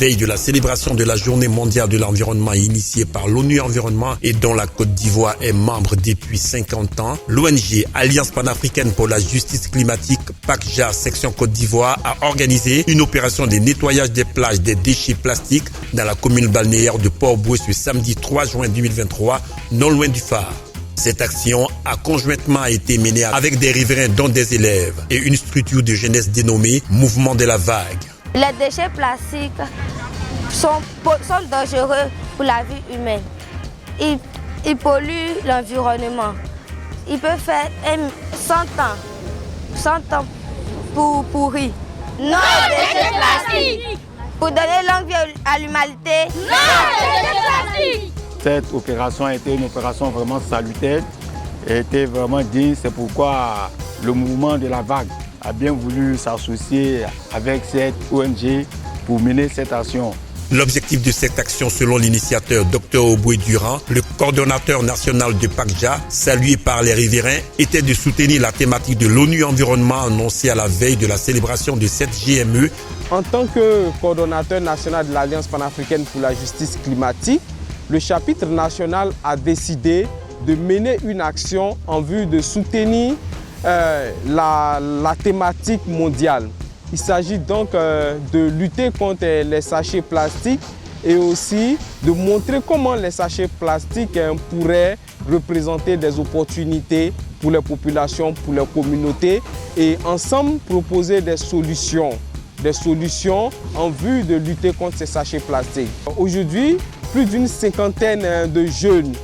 veille de la célébration de la Journée mondiale de l'environnement initiée par l'ONU Environnement et dont la Côte d'Ivoire est membre depuis 50 ans, l'ONG Alliance panafricaine pour la justice climatique, PACJA section Côte d'Ivoire, a organisé une opération de nettoyage des plages des déchets plastiques dans la commune balnéaire de Port-Bouët ce samedi 3 juin 2023, non loin du phare. Cette action a conjointement été menée avec des riverains dont des élèves et une structure de jeunesse dénommée Mouvement de la Vague. Les déchets plastiques sont dangereux pour la vie humaine. Ils polluent l'environnement. Ils peuvent faire 100 ans pour pourrir. Non aux déchets plastiques! Pour donner longue vie à l'humanité. Non aux déchets plastiques! Cette opération a été une opération vraiment salutaire et était vraiment digne. C'est pourquoi le mouvement de la vague a bien voulu s'associer avec cette ONG pour mener cette action. L'objectif de cette action, selon l'initiateur Dr Oboué Durand, le coordonnateur national de PACJA, salué par les riverains, était de soutenir la thématique de l'ONU Environnement annoncée à la veille de la célébration de cette GME. En tant que coordonnateur national de l'Alliance panafricaine pour la justice climatique, le chapitre national a décidé de mener une action en vue de soutenir la thématique mondiale. Il s'agit donc de lutter contre les sachets plastiques et aussi de montrer comment les sachets plastiques pourraient représenter des opportunités pour les populations, pour les communautés et ensemble proposer des solutions en vue de lutter contre ces sachets plastiques. Aujourd'hui, plus d'une cinquantaine de jeunes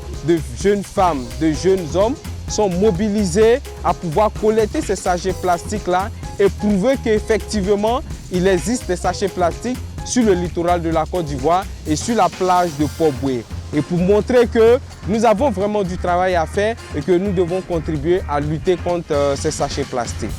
femmes, de jeunes hommes sont mobilisés à pouvoir collecter ces sachets plastiques-là et prouver qu'effectivement, il existe des sachets plastiques sur le littoral de la Côte d'Ivoire et sur la plage de Port-Bouët. Et pour montrer que nous avons vraiment du travail à faire et que nous devons contribuer à lutter contre ces sachets plastiques.